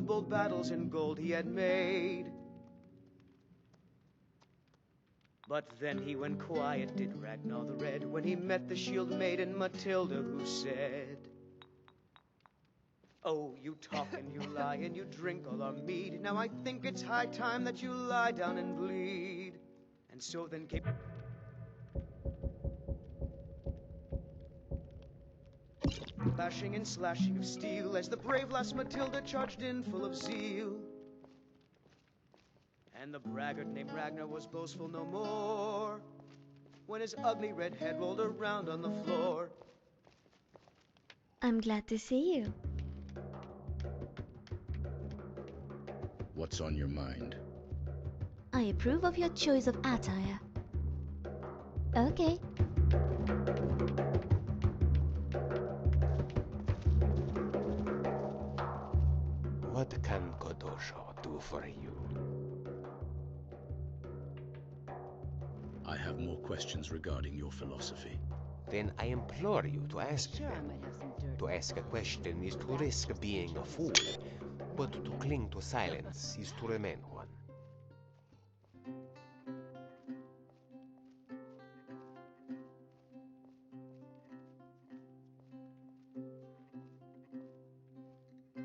bold battles in gold he had made. But then he went quiet, did Ragnar the Red, when he met the shield maiden Matilda, who said, "Oh, you talk and you lie and you drink all our mead. Now I think it's high time that you lie down and bleed." And so then came bashing and slashing of steel as the brave lass Matilda charged in full of zeal. And the braggart named Ragnar was boastful no more when his ugly red head rolled around on the floor. I'm glad to see you. What's on your mind? I approve of your choice of attire. Okay. What can Kodosho do for you? I have more questions regarding your philosophy. Then I implore you to ask them. To ask a question is to risk being a fool, but to cling to silence is to remain one.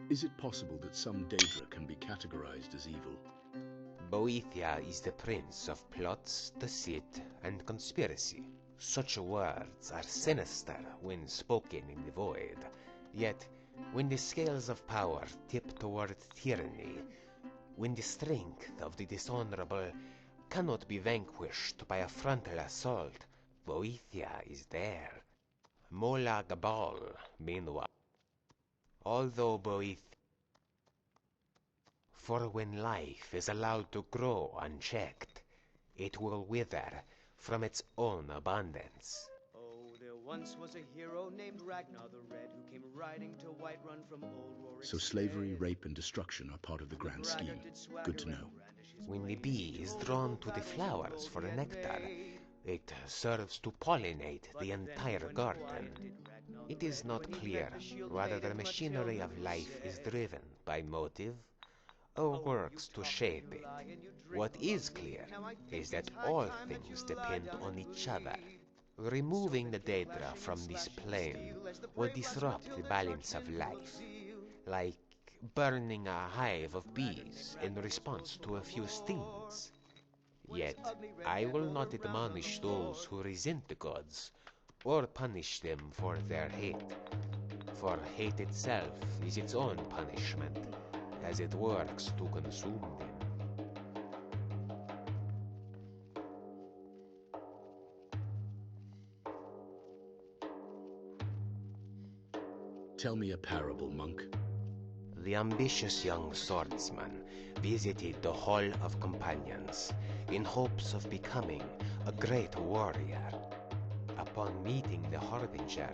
Is it possible that some Daedra can be categorized as evil? Boethia is the prince of plots, deceit, and conspiracy. Such words are sinister when spoken in the void. Yet, when the scales of power tip toward tyranny, when the strength of the dishonorable cannot be vanquished by a frontal assault, Boethia is there. Mola Gabal, meanwhile. Although for when life is allowed to grow unchecked, it will wither from its own abundance. Oh, there once was a hero named Ragnar the Red who came riding to Whiterun from old Rorik's So slavery, stead. rape, and destruction are part of the grand scheme. Good to know. When the bee is drawn to the flowers for nectar, it serves to pollinate the entire garden. It is not clear whether the machinery of life is driven by motive or works to shape it. What is clear is that all things depend on each other. Removing the Daedra from this plane will disrupt the balance of life, like burning a hive of bees in response to a few stings. Yet, I will not admonish those who resent the gods, or punish them for their hate. For hate itself is its own punishment, as it works to consume them. Tell me a parable, monk. The ambitious young swordsman visited the Hall of Companions in hopes of becoming a great warrior. Upon meeting the Harbinger,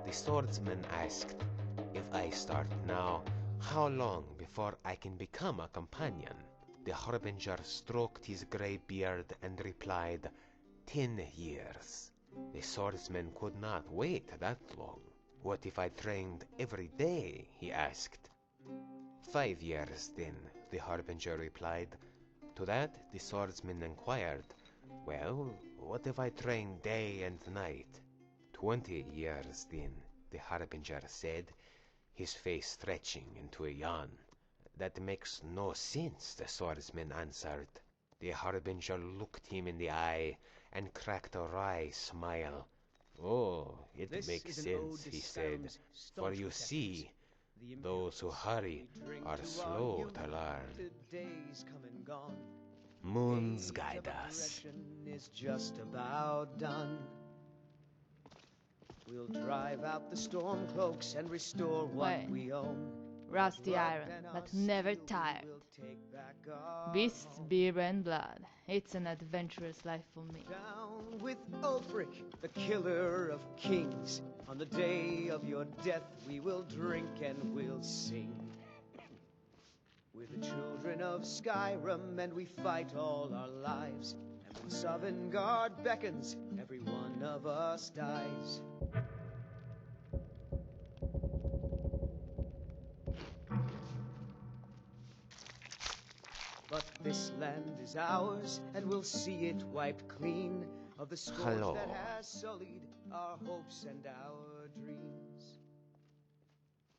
the swordsman asked, "If I start now, how long before I can become a companion?" The Harbinger stroked his grey beard and replied, 10 years. The swordsman could not wait that long. "What if I trained every day?" he asked. 5 years, then, the Harbinger replied. To that, the swordsman inquired, "Well, what if I train day and night?" 20 years, then, the Harbinger said, his face stretching into a yawn. "That makes no sense," the swordsman answered. The Harbinger looked him in the eye and cracked a wry smile. "Oh, it makes sense," he said, "for you see, those who hurry are slow to learn." Moons guide us. Is just about done. We'll drive out the storm cloaks and restore what Wait. we own. Rusty iron, but never tired. Beasts, beer, and blood. It's an adventurous life for me. Down with Ulfric, the killer of kings. On the day of your death, we will drink and we'll sing. We're the children of Skyrim, and we fight all our lives. And when Sovngarde beckons, every one of us dies. But this land is ours, and we'll see it wiped clean of the scourge Hello. that has sullied our hopes and our dreams.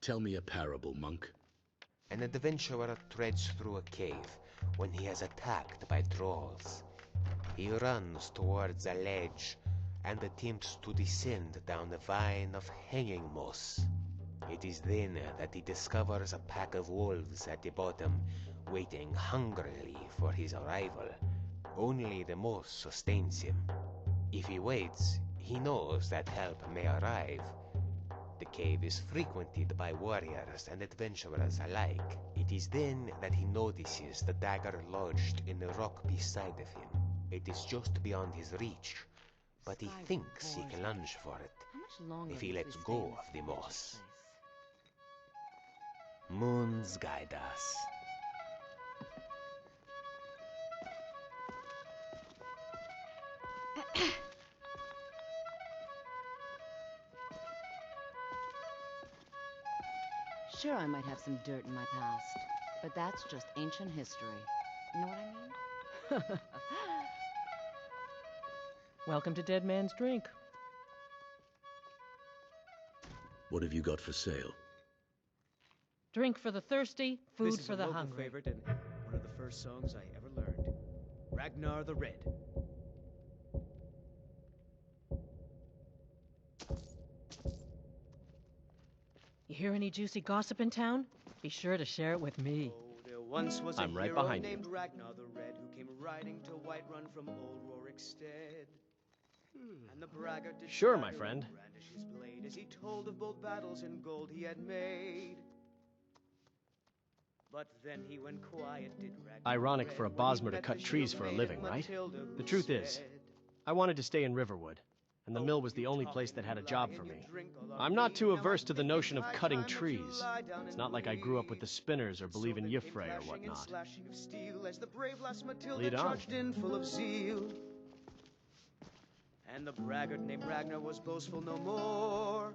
Tell me a parable, monk. An adventurer treads through a cave when he is attacked by trolls. He runs towards a ledge and attempts to descend down a vine of hanging moss. It is then that he discovers a pack of wolves at the bottom, waiting hungrily for his arrival. Only the moss sustains him. If he waits, he knows that help may arrive. The cave is frequented by warriors and adventurers alike. It is then that he notices the dagger lodged in the rock beside of him. It is just beyond his reach, but he thinks he can lunge for it if he lets go of the moss. Moons guide us. Sure, I might have some dirt in my past, but that's just ancient history. You know what I mean? Welcome to Dead Man's Drink. What have you got for sale? Drink for the thirsty, food This is for a the local hungry. favorite and one of the first songs I ever learned. Ragnar the Red. You hear any juicy gossip in town? Be sure to share it with me. Oh, there once was a I'm right hero behind you. named Ragnar the Red who came riding to Whiterun from old Rorikstead. And the braggart did Sure, my stagger friend. and brandish his blade as he told of bold battles and gold he had made. But then he went quiet, did Ragnar Ironic the for a Red, when he Bosmer to met cut the trees shield for a maiden living, right? Matilda, The who truth is, said, I wanted to stay in Riverwood, and the "Oh, mill was the you only talk place and that had a you job lie for and you me. drink all of I'm not me. too Now averse to the think notion it's of high cutting time that you trees. lie down It's and not like I grew up with the bleed." spinners or And believe so in they came Yffrey or clashing and whatnot. slashing of steel as the brave lass Matilda Lead on. charged in full of zeal. And the braggart named Ragnar was boastful no more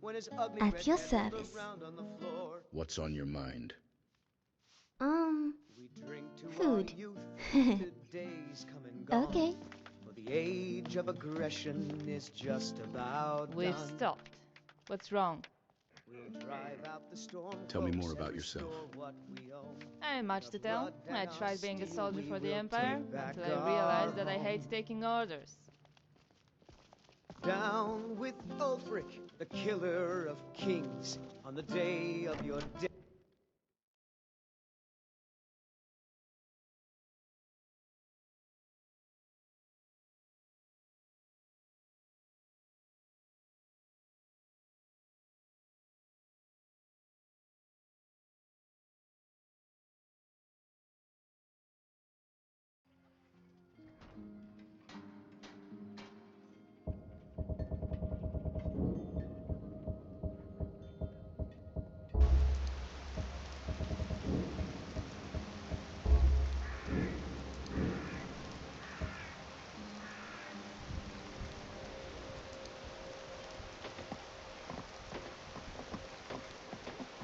when his ugly At red your head rolled service. around on the floor. What's on your mind? We drink to Food. our youth, to days come and gone. Okay. For the age of aggression is just about We've done. stopped. What's wrong? We'll drive out the storm, Tell me folks, more and about yourself. restore what we own. I ain't much to tell. Blood I and our tried being a steel soldier we for the will Empire take back until I realized that I our hate home. taking orders. Down with Ulfric, the killer of kings, on the day of your death.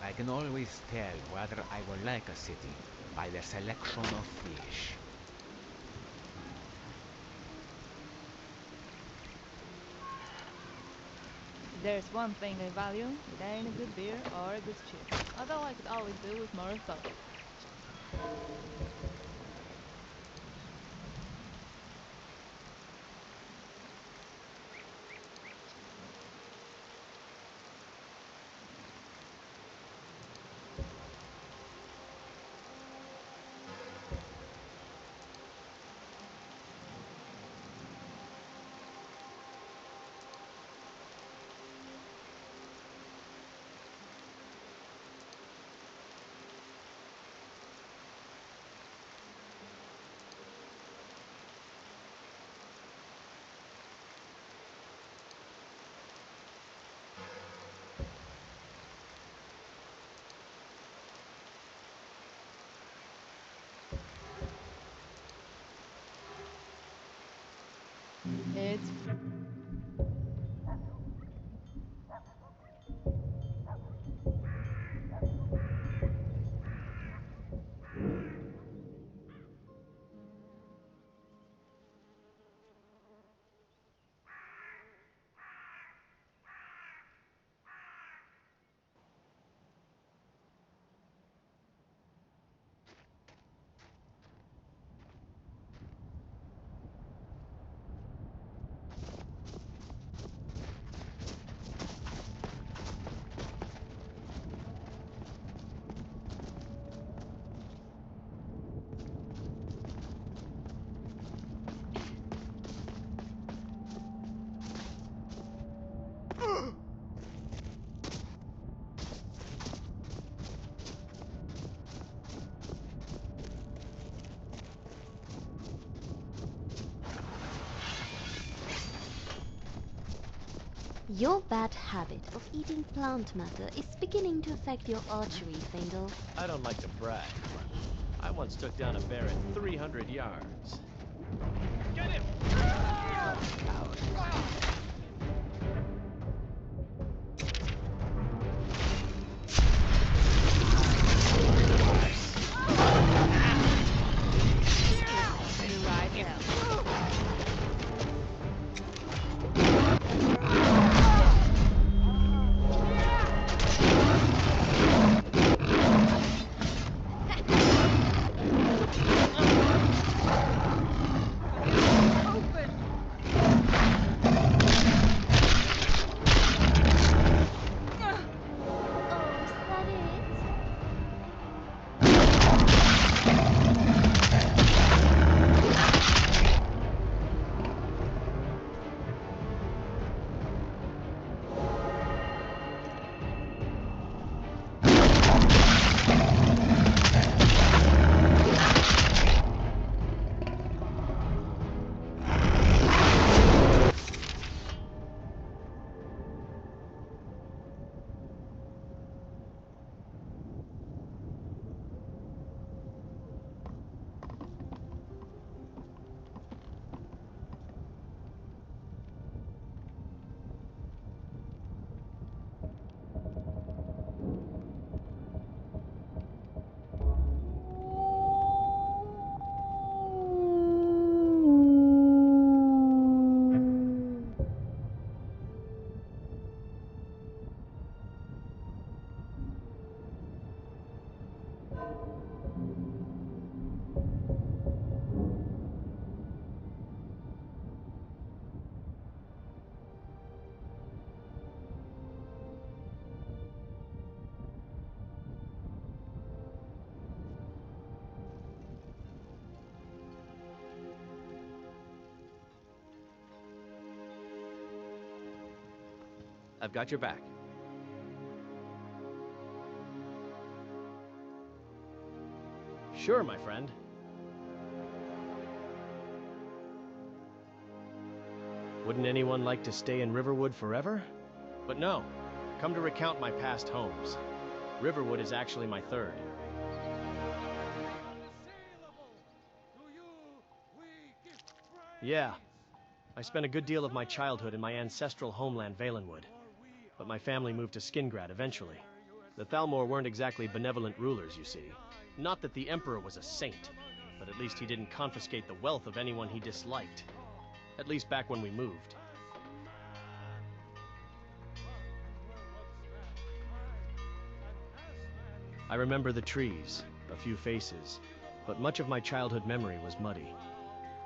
I can always tell whether I will like a city by their selection of fish. If there's one thing I value, it ain't a good beer or a good cheer. Although I could always do with more thought. It's Your bad habit of eating plant matter is beginning to affect your archery, Findle. I don't like to brag, but I once took down a bear at 300 yards. Get him! I've got your back. Sure, my friend. Wouldn't anyone like to stay in Riverwood forever? But no, come to recount my past homes. Riverwood is actually my third. Yeah, I spent a good deal of my childhood in my ancestral homeland, Valenwood. But my family moved to Skingrad eventually. The Thalmor weren't exactly benevolent rulers, you see. Not that the Emperor was a saint, but at least he didn't confiscate the wealth of anyone he disliked. At least back when we moved. I remember the trees, a few faces, but much of my childhood memory was muddy.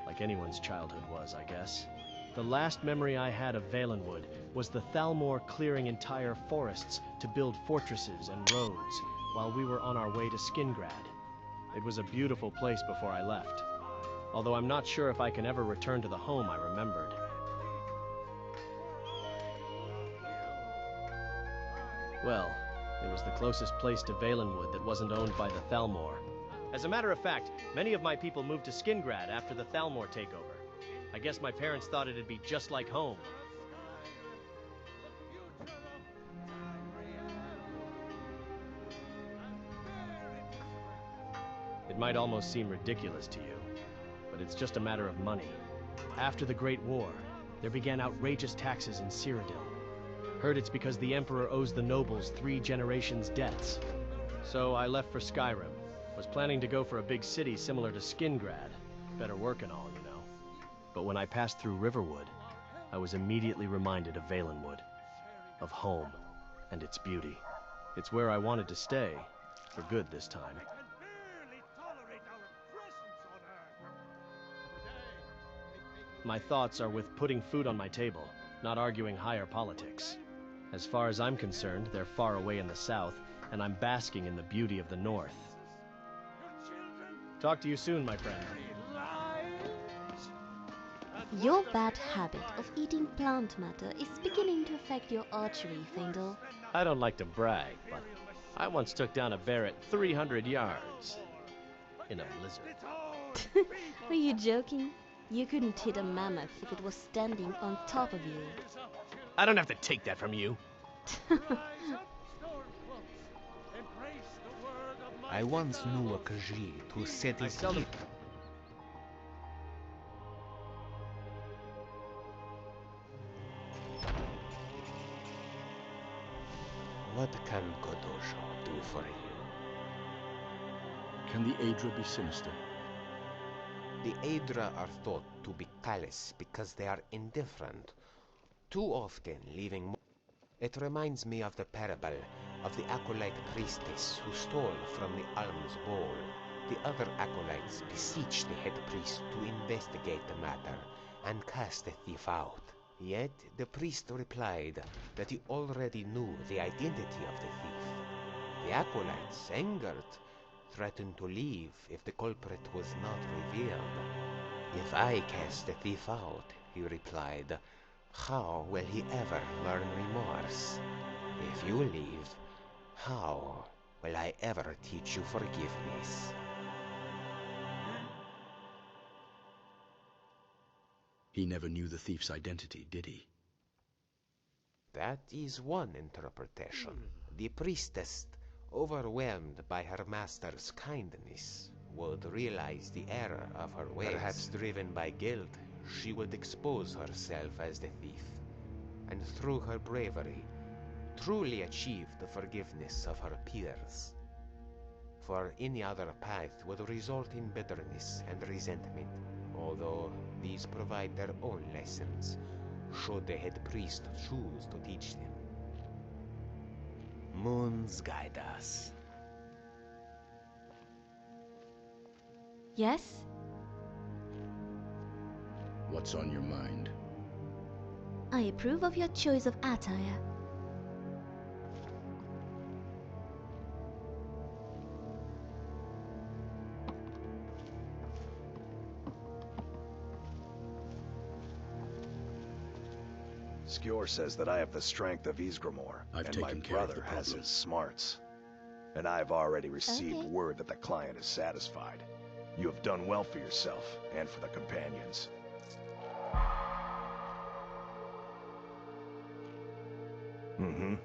Like anyone's childhood was, I guess. The last memory I had of Valenwood was the Thalmor clearing entire forests to build fortresses and roads while we were on our way to Skingrad. It was a beautiful place before I left, although I'm not sure if I can ever return to the home I remembered. Well, it was the closest place to Valenwood that wasn't owned by the Thalmor. As a matter of fact, many of my people moved to Skingrad after the Thalmor takeover. I guess my parents thought it'd be just like home. It might almost seem ridiculous to you, but it's just a matter of money. After the Great War, there began outrageous taxes in Cyrodiil. Heard it's because the Emperor owes the nobles 3 generations' debts. So I left for Skyrim. Was planning to go for a big city similar to Skingrad. Better work and all, you know. But when I passed through Riverwood, I was immediately reminded of Valenwood, of home, and its beauty. It's where I wanted to stay, for good this time. My thoughts are with putting food on my table, not arguing higher politics. As far as I'm concerned, they're far away in the south, and I'm basking in the beauty of the north. Talk to you soon, my friend. Your bad habit of eating plant matter is beginning to affect your archery, Findle. I don't like to brag, but I once took down a bear at 300 yards. In a blizzard. Were you joking? You couldn't hit a mammoth if it was standing on top of you. I don't have to take that from you. I once knew a Khajiit who set his seldom- What can Kodojo do for you? Can the Aedra be sinister? The Aedra are thought to be callous because they are indifferent, too often leaving. It reminds me of the parable of the acolyte priestess who stole from the alms bowl. The other acolytes beseeched the head priest to investigate the matter and cast the thief out. Yet the priest replied that he already knew the identity of the thief. The acolytes, angered, threatened to leave if the culprit was not revealed. If I cast the thief out, he replied, how will he ever learn remorse? If you leave, how will I ever teach you forgiveness? He never knew the thief's identity, did he? That is one interpretation. The priestess, overwhelmed by her master's kindness, would realize the error of her ways. Perhaps driven by guilt, she would expose herself as the thief, and through her bravery, truly achieve the forgiveness of her peers. For any other path would result in bitterness and resentment, although these provide their own lessons, should the head priest choose to teach them. Moons guide us. Yes? What's on your mind? I approve of your choice of attire. Skjor says that I have the strength of Ysgramor, I've and my taken care of brother the has problem. his smarts. And I've already received Okay. word that the client is satisfied. You have done well for yourself, and for the companions. Mm-hmm.